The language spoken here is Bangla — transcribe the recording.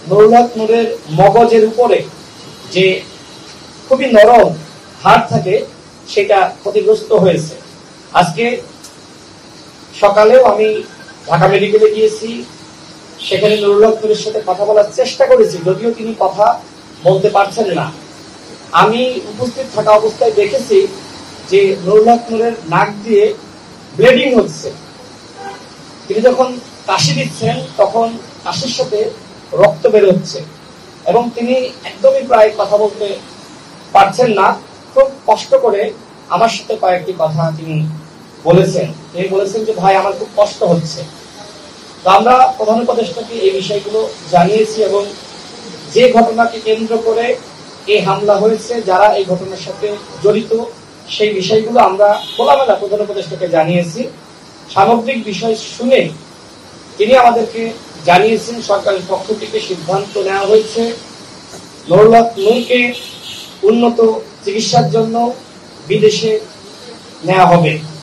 নুরুল হক নূরের মগজের উপরে যে খুবই নরম হাড় থাকে সেটা ক্ষতিগ্রস্ত হয়েছে। আজকে সকালেও আমি ঢাকা মেডিকেলে গিয়েছি, সেখানে নুরুল হক নূরের সাথে কথা বলার চেষ্টা করেছি, যদিও তিনি কথা বলতে পারছেন না। আমি উপস্থিত থাকা অবস্থায় দেখেছি যে নুরুল হক নূরের নাক দিয়ে ব্লিডিং হচ্ছে। তিনি যখন কাশি দিচ্ছেন তখন কাশির সাথে রক্ত বের হচ্ছে এবং তিনি একদমই প্রায় কথা বলতে পারছেন না। খুব কষ্ট করে আমার সাথে কয়েকটি কথা তিনি বলেছেন। তিনি বলেছেন যে ভাই আমার খুব কষ্ট হচ্ছে। তো আমরা প্রধান উপদেষ্টাকে এই বিষয়গুলো জানিয়েছি এবং যে ঘটনাকে কেন্দ্র করে এই হামলা হয়েছে, যারা এই ঘটনার সাথে জড়িত, সেই বিষয়গুলো আমরা খোলামেলা প্রধান উপদেষ্টাকে জানিয়েছি। সামগ্রিক বিষয় শুনে তিনি আমাদেরকে জানিয়েছেন সরকারের পক্ষ থেকে সিদ্ধান্ত নেওয়া হয়েছে নুরুল হক নূরকে উন্নত চিকিৎসার জন্য বিদেশে নেওয়া হবে।